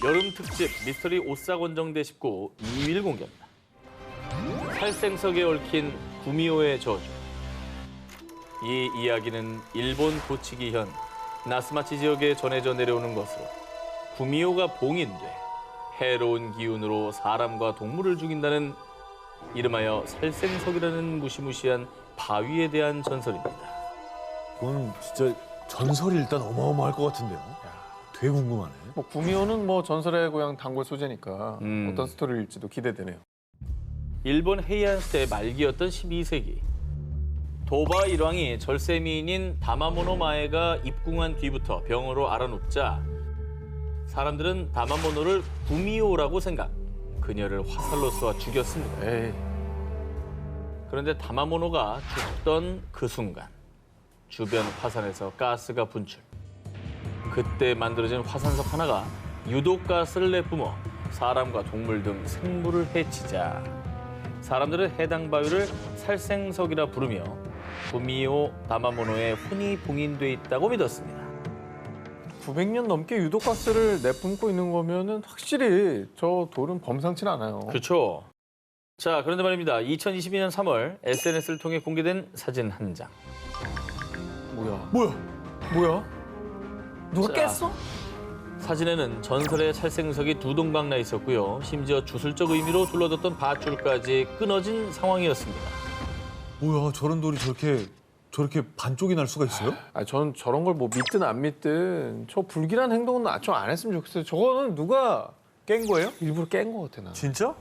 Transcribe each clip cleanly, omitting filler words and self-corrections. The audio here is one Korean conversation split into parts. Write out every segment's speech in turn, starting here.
여름 특집 미스터리 오싹원정대 19 2일 공개합니다. 살생석에 얽힌 구미호의 저주. 이 이야기는 일본 고치기현 나스마치 지역에 전해져 내려오는 것으로 구미호가 봉인돼 해로운 기운으로 사람과 동물을 죽인다는 이름하여 살생석이라는 무시무시한 바위에 대한 전설입니다. 그건 진짜 전설이 일단 어마어마할 것 같은데요. 되게 궁금하네. 뭐 구미호는 뭐 전설의 고향 단골 소재니까 음. 어떤 스토리일지도 기대되네요. 일본 헤이안 시대 말기였던 12세기. 도바 일왕이 절세미인인 다마모노 마에가 입궁한 뒤부터 병으로 앓아눕자 사람들은 다마모노를 구미호라고 생각. 그녀를 화살로 쏘아 죽였습니다. 에이. 그런데 다마모노가 죽던 그 순간 주변 화산에서 가스가 분출. 그때 만들어진 화산석 하나가 유독 가스를 내뿜어 사람과 동물 등 생물을 해치자 사람들은 해당 바위를 살생석이라 부르며 구미호 다마모노의 혼이 봉인돼 있다고 믿었습니다. 900년 넘게 유독가스를 내뿜고 있는 거면은 확실히 저 돌은 범상치 않아요. 그렇죠. 자, 그런데 말입니다. 2022년 3월 SNS를 통해 공개된 사진 한 장. 뭐야? 누가 자. 깼어? 사진에는 전설의 살생석이 두 동방 나 있었고요. 심지어 주술적 의미로 둘러뒀던 밧줄까지 끊어진 상황이었습니다. 뭐야, 저런 돌이 저렇게 반쪽이 날 수가 있어요? 전 저런 걸 뭐 믿든 안 믿든 저 불길한 행동은 좀 안 했으면 좋겠어요. 저거는 누가 깬 거예요? 일부러 깬 거 같아 나. 진짜?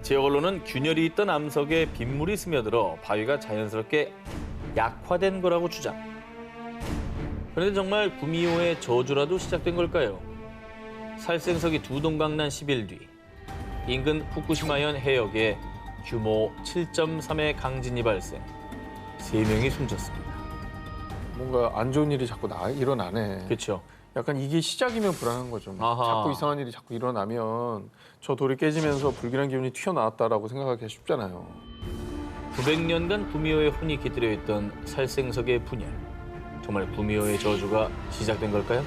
지역 언론은 균열이 있던 암석에 빗물이 스며들어 바위가 자연스럽게 약화된 거라고 주장. 그런데 정말 구미호의 저주라도 시작된 걸까요? 살생석이 두 동강 난 10일 뒤 인근 후쿠시마현 해역에 규모 7.3의 강진이 발생. 3명이 숨졌습니다. 뭔가 안 좋은 일이 자꾸 일어나네. 그렇죠. 약간 이게 시작이면 불안한 거죠. 아하. 자꾸 이상한 일이 자꾸 일어나면 저 돌이 깨지면서 불길한 기운이 튀어나왔다라고 생각하기가 쉽잖아요. 900년간 구미호의 혼이 깃들여 있던 살생석의 분열. 정말 구미호의 저주가 시작된 걸까요?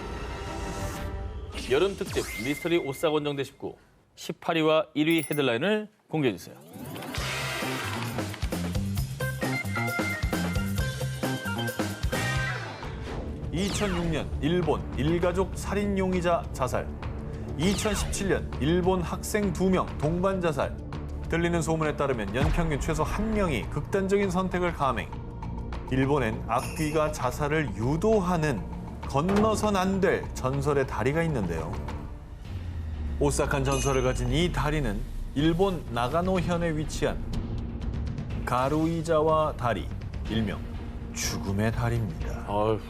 여름 특집 미스터리 오싹원정대 19 18위와 1위 헤드라인을 공개해 주세요. (2006년) 일본 일가족 살인 용의자 자살. 2017년 일본 학생 2명 동반 자살. 들리는 소문에 따르면 연평균 최소 1명이 극단적인 선택을 감행. 일본엔 악귀가 자살을 유도하는 건너선 안 될 전설의 다리가 있는데요. 오싹한 전설을 가진 이 다리는 일본 나가노현에 위치한 가루이자와 다리, 일명 죽음의 다리입니다. 아유,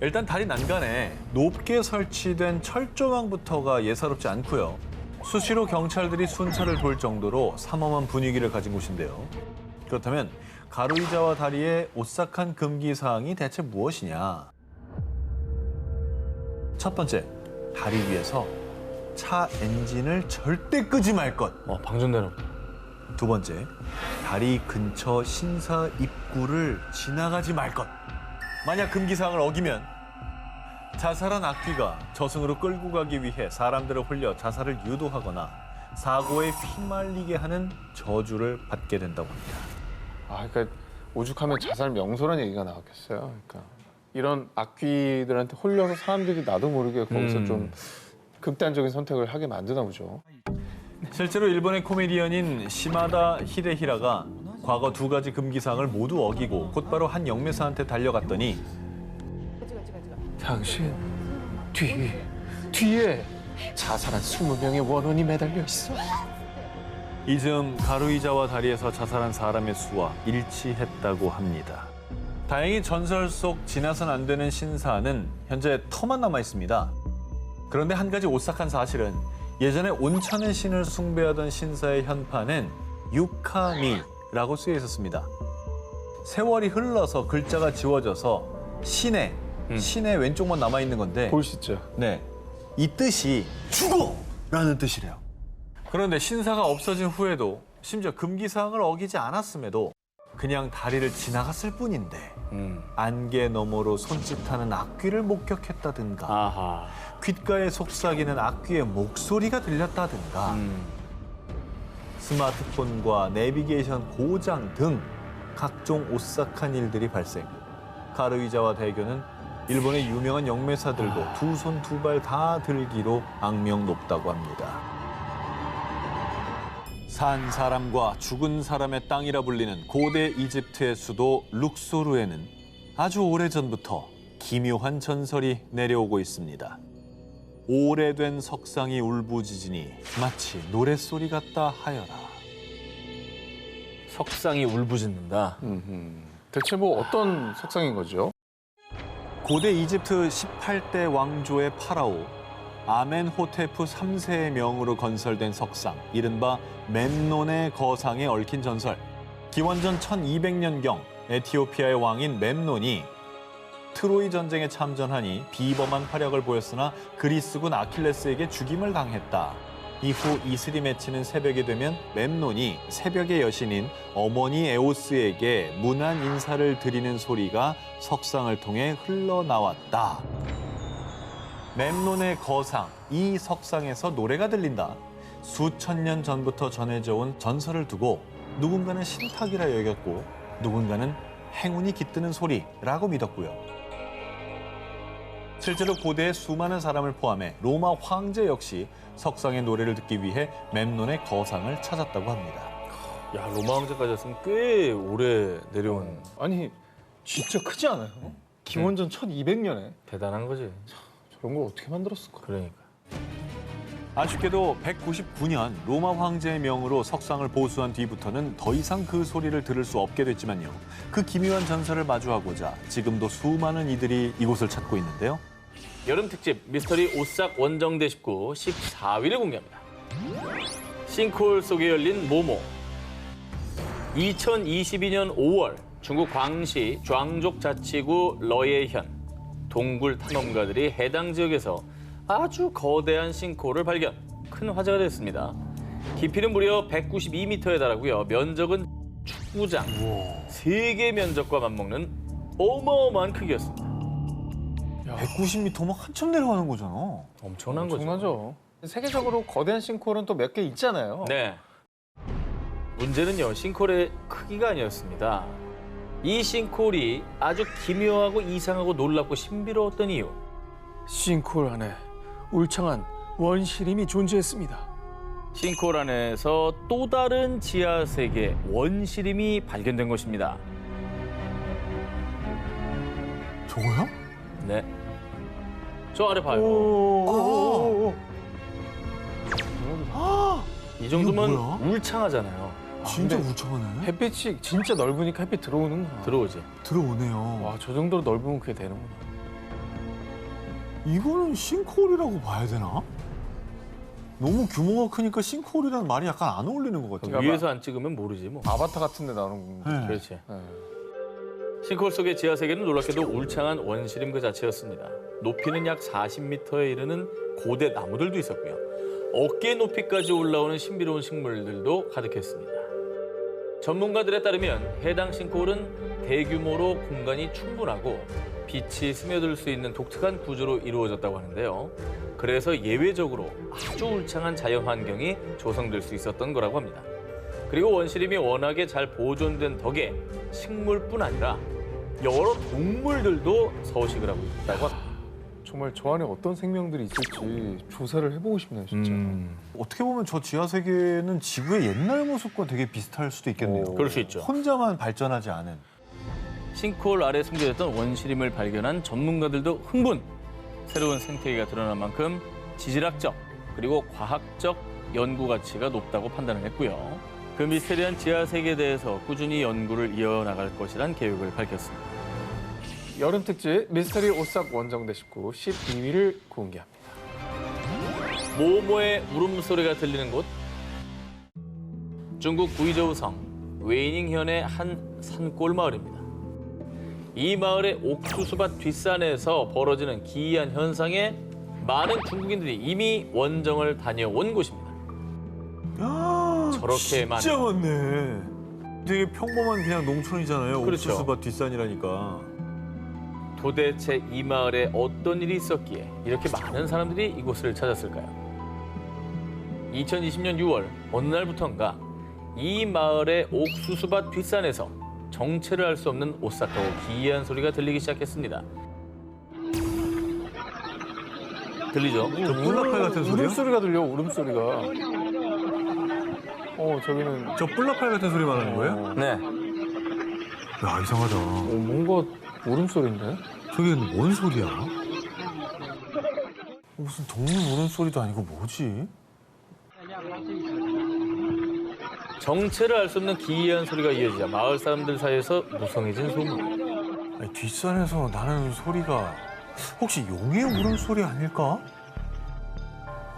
일단 다리 난간에 높게 설치된 철조망부터가 예사롭지 않고요. 수시로 경찰들이 순찰을 돌 정도로 삼엄한 분위기를 가진 곳인데요. 그렇다면 가루이자와 다리의 오싹한 금기 사항이 대체 무엇이냐? 첫 번째, 다리 위에서 차 엔진을 절대 끄지 말 것. 방전되는. 두 번째, 다리 근처 신사 입구를 지나가지 말 것. 만약 금기사항을 어기면 자살한 악귀가 저승으로 끌고 가기 위해 사람들을 홀려 자살을 유도하거나 사고에 휘말리게 하는 저주를 받게 된다고 합니다. 그러니까 오죽하면 자살 명소란 얘기가 나왔겠어요. 그러니까 이런 악귀들한테 홀려서 사람들이 나도 모르게 거기서 좀 극단적인 선택을 하게 만드나 보죠. 실제로 일본의 코미디언인 시마다 히데히라가 과거 2가지 금기사항을 모두 어기고 곧바로 한 영매사한테 달려갔더니 당신 뒤에 자살한 20명의 원혼이 매달려 있어. 이 즈음 가루이자와 다리에서 자살한 사람의 수와 일치했다고 합니다. 다행히 전설 속 지나선 안 되는 신사는 현재 터만 남아 있습니다. 그런데 한 가지 오싹한 사실은 예전에 온천의 신을 숭배하던 신사의 현판엔 유카미라고 쓰여 있었습니다. 세월이 흘러서 글자가 지워져서 신의 왼쪽만 남아 있는 건데 볼시죠. 네, 이 뜻이 죽어라는 뜻이래요. 그런데 신사가 없어진 후에도 심지어 금기사항을 어기지 않았음에도 그냥 다리를 지나갔을 뿐인데 안개 너머로 손짓하는 악귀를 목격했다든가 아하. 귓가에 속삭이는 악귀의 목소리가 들렸다든가 스마트폰과 내비게이션 고장 등 각종 오싹한 일들이 발생. 가르위자와 대교는 일본의 유명한 영매사들도 두 손 두 발 다 들기로 악명 높다고 합니다. 산 사람과 죽은 사람의 땅이라 불리는 고대 이집트의 수도 룩소르에는 아주 오래전부터 기묘한 전설이 내려오고 있습니다. 오래된 석상이 울부짖으니 마치 노랫소리 같다 하여라. 석상이 울부짖는다. 대체 뭐 어떤 석상인 거죠? 고대 이집트 18대 왕조의 파라오 아멘호테프 3세의 명으로 건설된 석상, 이른바 멤논의 거상에 얽힌 전설. 기원전 1200년경 에티오피아의 왕인 멤논이 트로이 전쟁에 참전하니 비범한 활약을 보였으나 그리스군 아킬레스에게 죽임을 당했다. 이후 이슬이 맺히는 새벽이 되면 멤논이 새벽의 여신인 어머니 에오스에게 문안 인사를 드리는 소리가 석상을 통해 흘러나왔다. 멤논의 거상, 이 석상에서 노래가 들린다. 수천 년 전부터 전해져 온 전설을 두고 누군가는 신탁이라 여겼고 누군가는 행운이 깃드는 소리라고 믿었고요. 실제로 고대의 수많은 사람을 포함해 로마 황제 역시 석상의 노래를 듣기 위해 멤논의 거상을 찾았다고 합니다. 야, 로마 왕제까지 왔으면 꽤 오래 내려온 아니 진짜 크지 않아요? 기원전 1200년에 대단한 거지. 저런 걸 어떻게 만들었을까? 그러니까. 아쉽게도 199년 로마 황제의 명으로 석상을 보수한 뒤부터는 더 이상 그 소리를 들을 수 없게 됐지만요. 그 기묘한 전설을 마주하고자 지금도 수많은 이들이 이곳을 찾고 있는데요. 여름 특집 미스터리 오싹 원정대 19 14위를 공개합니다. 싱크홀 속에 열린 모모. 2022년 5월 중국 광시 좌ang족 자치구 러예현 동굴 탐험가들이 해당 지역에서 아주 거대한 싱크홀을 발견. 큰 화제가 됐습니다. 깊이는 무려 192m에 달하고요. 면적은 축구장 3개 면적과 맞먹는 어마어마한 크기였습니다. 190m 막 한참 내려가는 거잖아. 엄청난 거죠. 엄청나죠. 세계적으로 거대한 싱크홀은 또 몇 개 있잖아요. 네. 문제는요, 싱크홀의 크기가 아니었습니다. 이 싱크홀이 아주 기묘하고 이상하고 놀랍고 신비로웠던 이유. 싱크홀 안에 울창한 원시림이 존재했습니다. 싱크홀 안에서 또 다른 지하 세계 원시림이 발견된 것입니다. 저거요? 네. 저 아래 봐요. 이 정도면 이거 뭐야? 울창하잖아요. 진짜 근데 울창하네. 햇빛이 진짜 넓으니까 햇빛 들어오는구나. 들어오지. 들어오네요. 와, 저 정도로 넓으면 그게 되는구나. 이거는 싱크홀이라고 봐야 되나? 너무 규모가 크니까 싱크홀이라는 말이 약간 안 어울리는 것 같아요. 위에서 안 찍으면 모르지 뭐. 아바타 같은 데 나오는 거. 네. 그렇지. 네. 싱크홀 속의 지하 세계는 놀랍게도 울창한 원시림 그 자체였습니다. 높이는 약 40m에 이르는 고대 나무들도 있었고요. 어깨 높이까지 올라오는 신비로운 식물들도 가득했습니다. 전문가들에 따르면 해당 싱크홀은 대규모로 공간이 충분하고 빛이 스며들 수 있는 독특한 구조로 이루어졌다고 하는데요. 그래서 예외적으로 아주 울창한 자연 환경이 조성될 수 있었던 거라고 합니다. 그리고 원시림이 워낙에 잘 보존된 덕에 식물뿐 아니라 여러 동물들도 서식을 하고 있다고 합니다. 정말 저 안에 어떤 생명들이 있을지 조사를 해보고 싶네요, 진짜. 어떻게 보면 저 지하 세계는 지구의 옛날 모습과 되게 비슷할 수도 있겠네요. 그럴 수 있죠. 혼자만 발전하지 않은. 싱크홀 아래 숨겨졌던 원시림을 발견한 전문가들도 흥분! 새로운 생태계가 드러난 만큼 지질학적 그리고 과학적 연구 가치가 높다고 판단을 했고요. 그 미스테리한 지하 세계에 대해서 꾸준히 연구를 이어나갈 것이란 계획을 밝혔습니다. 여름 특집 미스터리 오싹 원정대 19 12위를 공개합니다. 모모의 울음소리가 들리는 곳. 중국 구이저우성 웨이닝현의 한 산골 마을입니다. 이 마을의 옥수수밭 뒷산에서 벌어지는 기이한 현상에 많은 중국인들이 이미 원정을 다녀온 곳입니다. 저렇게 진짜 많네. 되게 평범한 그냥 농촌이잖아요. 그렇죠. 옥수수밭 뒷산이라니까. 도대체 이 마을에 어떤 일이 있었기에 이렇게 많은 사람들이 이곳을 찾았을까요? 2020년 6월 어느 날부터인가 이 마을의 옥수수밭 뒷산에서 정체를 알 수 없는 오싹하고 기이한 소리가 들리기 시작했습니다. 들리죠? 저 뿔라팔 같은 소리요? 울음소리가 들려, 울음소리가. 저기는 저 뿔라팔 같은 소리 말하는 거예요? 네. 야, 이상하다. 뭔가 울음소리인데? 저게 뭔 소리야? 무슨 동물 울음소리도 아니고 뭐지? 정체를 알 수 없는 기이한 소리가 이어지자 마을 사람들 사이에서 무성해진 소문. 아니, 뒷산에서 나는 소리가 혹시 용의 울음소리 아닐까?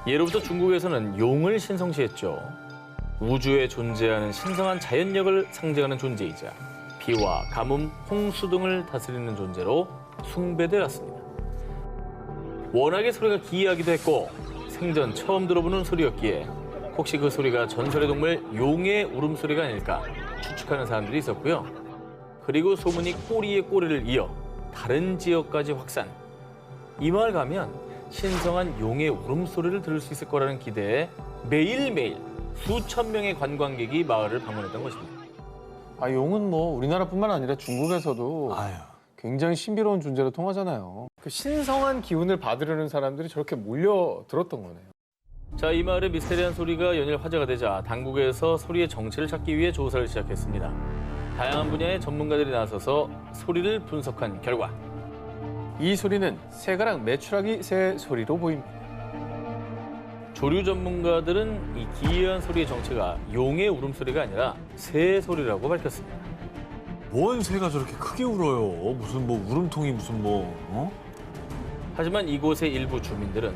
예로부터 중국에서는 용을 신성시했죠. 우주에 존재하는 신성한 자연력을 상징하는 존재이자 비와 가뭄, 홍수 등을 다스리는 존재로 숭배돼 왔습니다. 워낙에 소리가 기이하기도 했고 생전 처음 들어보는 소리였기에 혹시 그 소리가 전설의 동물 용의 울음소리가 아닐까 추측하는 사람들이 있었고요. 그리고 소문이 꼬리에 꼬리를 이어 다른 지역까지 확산. 이 마을 가면 신성한 용의 울음소리를 들을 수 있을 거라는 기대에 매일매일 수천 명의 관광객이 마을을 방문했던 것입니다. 용은 뭐 우리나라뿐만 아니라 중국에서도 아유. 굉장히 신비로운 존재로 통하잖아요. 그 신성한 기운을 받으려는 사람들이 저렇게 몰려들었던 거네요. 자, 이 마을의 미스테리한 소리가 연일 화제가 되자 당국에서 소리의 정체를 찾기 위해 조사를 시작했습니다. 다양한 분야의 전문가들이 나서서 소리를 분석한 결과 이 소리는 새가락 메추라기 새 소리로 보입니다. 조류 전문가들은 이 기이한 소리의 정체가 용의 울음소리가 아니라 새 소리라고 밝혔습니다. 뭔 새가 저렇게 크게 울어요? 무슨 뭐 울음통이 무슨 뭐 어? 하지만 이곳의 일부 주민들은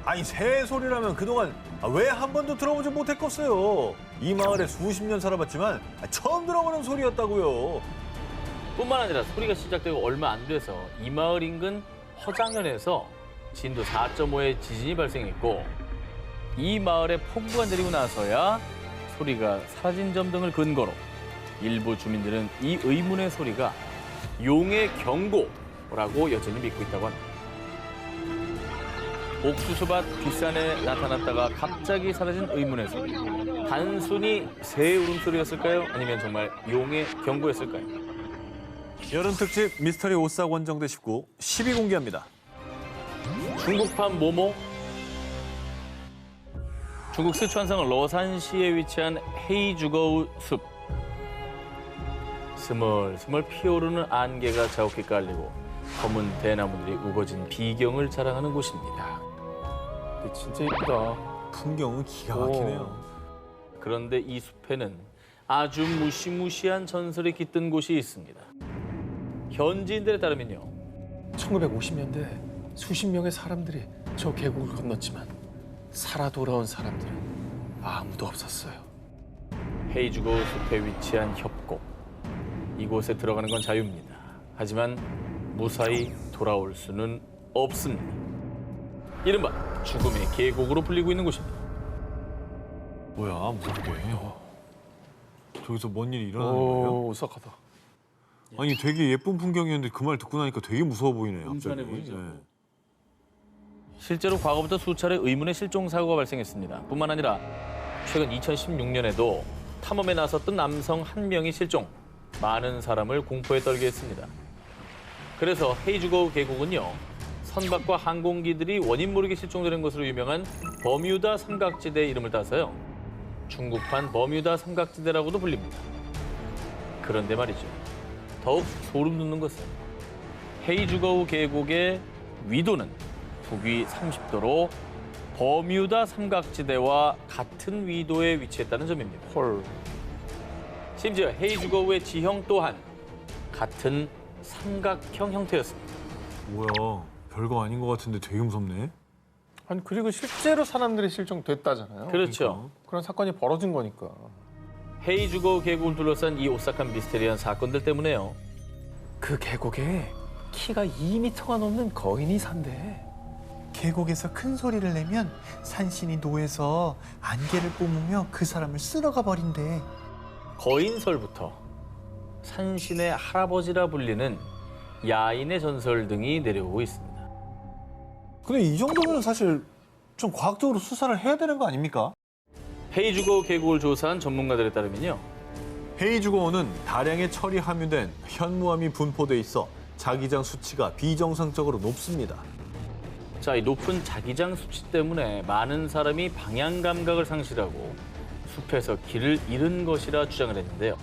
아니 새 소리라면 그동안 왜 한 번도 들어보지 못했겠어요? 이 마을에 수십 년 살아봤지만 처음 들어보는 소리였다고요. 뿐만 아니라 소리가 시작되고 얼마 안 돼서 이 마을 인근 허장현에서 진도 4.5의 지진이 발생했고 이 마을에 폭우가 내리고 나서야 소리가 사라진 점 등을 근거로 일부 주민들은 이 의문의 소리가 용의 경고라고 여전히 믿고 있다고 합니다. 옥수수밭 뒷산에 나타났다가 갑자기 사라진 의문의 소리. 단순히 새의 울음소리였을까요? 아니면 정말 용의 경고였을까요? 여름 특집 미스터리 오싹 원정대 19 10위 공개합니다. 중국판 모모. 중국 스촨성 러산시에 위치한 헤이주거우 숲. 스멀스멀 피어오르는 안개가 자욱히 깔리고 검은 대나무들이 우거진 비경을 자랑하는 곳입니다. 근데 진짜 이쁘다. 풍경은 기가 막히네요. 그런데 이 숲에는 아주 무시무시한 전설이 깃든 곳이 있습니다. 현지인들에 따르면요. 1950년대 수십 명의 사람들이 저 계곡을 건넜지만 살아 돌아온 사람들은 아무도 없었어요. 헤이주거우 숲에 위치한 협곡. 이곳에 들어가는 건 자유입니다. 하지만 무사히 돌아올 수는 없습니다. 이른바 죽음의 계곡으로 불리고 있는 곳입니다. 뭐야 무섭게. 저기서 뭔 일이 일어나는 거예요? 오싹하다. 아니 되게 예쁜 풍경이었는데 그 말 듣고 나니까 되게 무서워 보이네요. 갑자기. 음산해 보이죠? 네. 실제로 과거부터 수차례 의문의 실종 사고가 발생했습니다. 뿐만 아니라 최근 2016년에도 탐험에 나섰던 남성 한 명이 실종, 많은 사람을 공포에 떨게 했습니다. 그래서 헤이주거우 계곡은요, 선박과 항공기들이 원인 모르게 실종되는 것으로 유명한 버뮤다 삼각지대 이름을 따서요, 중국판 버뮤다 삼각지대라고도 불립니다. 그런데 말이죠, 더욱 소름 돋는 것은 헤이주거우 계곡의 위도는 북위 30도로 버뮤다 삼각지대와 같은 위도에 위치했다는 점입니다. 헐. 심지어 헤이주거우의 지형 또한 같은 삼각형 형태였습니다. 뭐야 별거 아닌 것 같은데 되게 무섭네. 아니 그리고 실제로 사람들이 실종됐다잖아요. 그렇죠. 그런 사건이 벌어진 거니까. 헤이주거우 계곡을 둘러싼 이 오싹한 미스테리한 사건들 때문에요. 그 계곡에 키가 2m가 넘는 거인이 산대. 계곡에서 큰 소리를 내면 산신이 노해서 안개를 뿜으며 그 사람을 쓸어가 버린대. 거인설부터 산신의 할아버지라 불리는 야인의 전설 등이 내려오고 있습니다. 근데 이 정도면 사실 좀 과학적으로 수사를 해야 되는 거 아닙니까? 헤이주거 계곡을 조사한 전문가들에 따르면요. 헤이주고원은 다량의 철이 함유된 현무암이 분포돼 있어 자기장 수치가 비정상적으로 높습니다. 자, 이 높은 자기장 수치 때문에 많은 사람이 방향 감각을 상실하고 숲에서 길을 잃은 것이라 주장을 했는데요.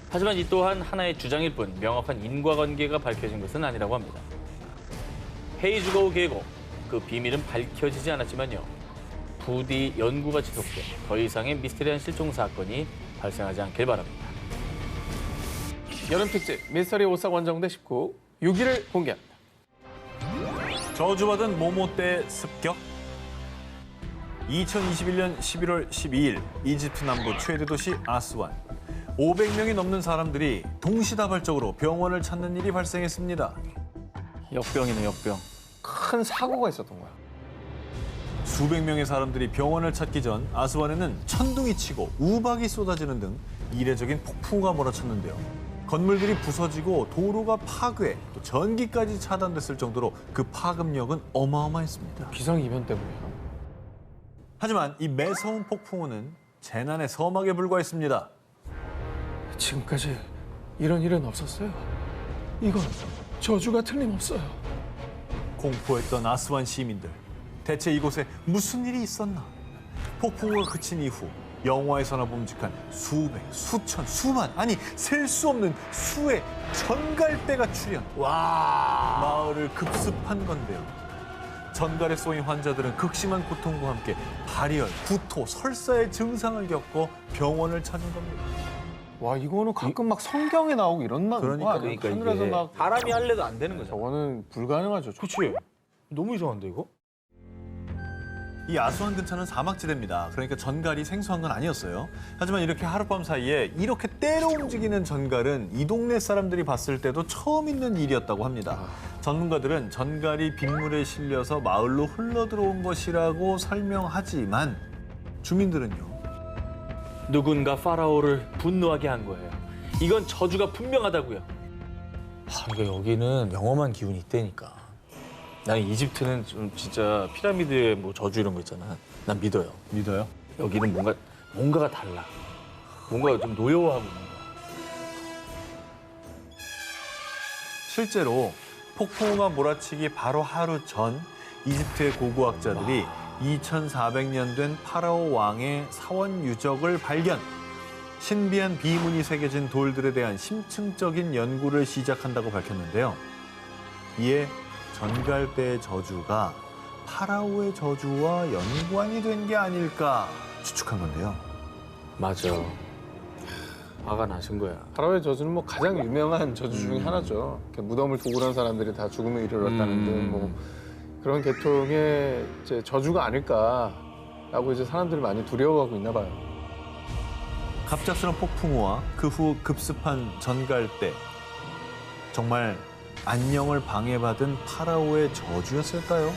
하지만 이 또한 하나의 주장일 뿐 명확한 인과관계가 밝혀진 것은 아니라고 합니다. 헤이주거우 계곡, 그 비밀은 밝혀지지 않았지만요. 부디 연구가 지속돼 더 이상의 미스테리한 실종 사건이 발생하지 않길 바랍니다. 여름 특집 미스터리 오싹 원정대 19 6위를 공개합니다. 저주받은 모모떼 습격. 2021년 11월 12일 이집트 남부 최대 도시 아스완. 500명이 넘는 사람들이 동시다발적으로 병원을 찾는 일이 발생했습니다. 역병이네, 역병. 큰 사고가 있었던 거야. 수백 명의 사람들이 병원을 찾기 전 아스완에는 천둥이 치고 우박이 쏟아지는 등 이례적인 폭풍우가 몰아쳤는데요. 건물들이 부서지고 도로가 파괴, 또 전기까지 차단됐을 정도로 그 파급력은 어마어마했습니다. 기상이변 때문이야. 하지만 이 매서운 폭풍우는 재난의 서막에 불과했습니다. 지금까지 이런 일은 없었어요. 이건 저주가 틀림없어요. 공포했던 아스완 시민들. 대체 이곳에 무슨 일이 있었나? 폭풍우가 그친 이후 영화에서나 봄직한 수백, 수천, 수만, 아니 셀 수 없는 수의 전갈대가 출현. 와, 마을을 급습한 건데요. 전갈에 쏘인 환자들은 극심한 고통과 함께 발열, 구토, 설사의 증상을 겪고 병원을 찾은 겁니다. 와, 이거는 가끔 막 성경에 나오고 이런 거 그러니까, 아니야? 그러니까 하늘에서 이게 막 사람이 할래도 안 되는 거죠. 저거는 불가능하죠. 그치? 너무 이상한데, 이거? 이 아스완 근처는 사막지대입니다. 그러니까 전갈이 생소한 건 아니었어요. 하지만 이렇게 하룻밤 사이에 이렇게 때로 움직이는 전갈은 이 동네 사람들이 봤을 때도 처음 있는 일이었다고 합니다. 전문가들은 전갈이 빗물에 실려서 마을로 흘러들어온 것이라고 설명하지만 주민들은요. 누군가 파라오를 분노하게 한 거예요. 이건 저주가 분명하다고요. 그러니까 여기는 영험한 기운이 있다니까. 나는 이집트는 좀 진짜 피라미드에 뭐 저주 이런 거 있잖아. 난 믿어요. 믿어요? 여기는 뭔가가 달라. 뭔가 좀 노여워하고 있는 거야. 실제로 폭풍우가 몰아치기 바로 하루 전 이집트의 고고학자들이 2400년 된 파라오 왕의 사원 유적을 발견. 신비한 비문이 새겨진 돌들에 대한 심층적인 연구를 시작한다고 밝혔는데요. 이에 전갈대의 저주가 파라오의 저주와 연관이 된 게 아닐까 추측한 건데요. 맞아. 화가 나신 거야. 파라오의 저주는 뭐 가장 유명한 저주 중에 하나죠. 이렇게 무덤을 도굴한 사람들이 다 죽음에 이르렀다는 등 뭐 그런 계통의 이제 저주가 아닐까라고 이제 사람들이 많이 두려워하고 있나 봐요. 갑작스런 폭풍우와 그 후 급습한 전갈대. 정말 안녕을 방해받은 파라오의 저주였을까요?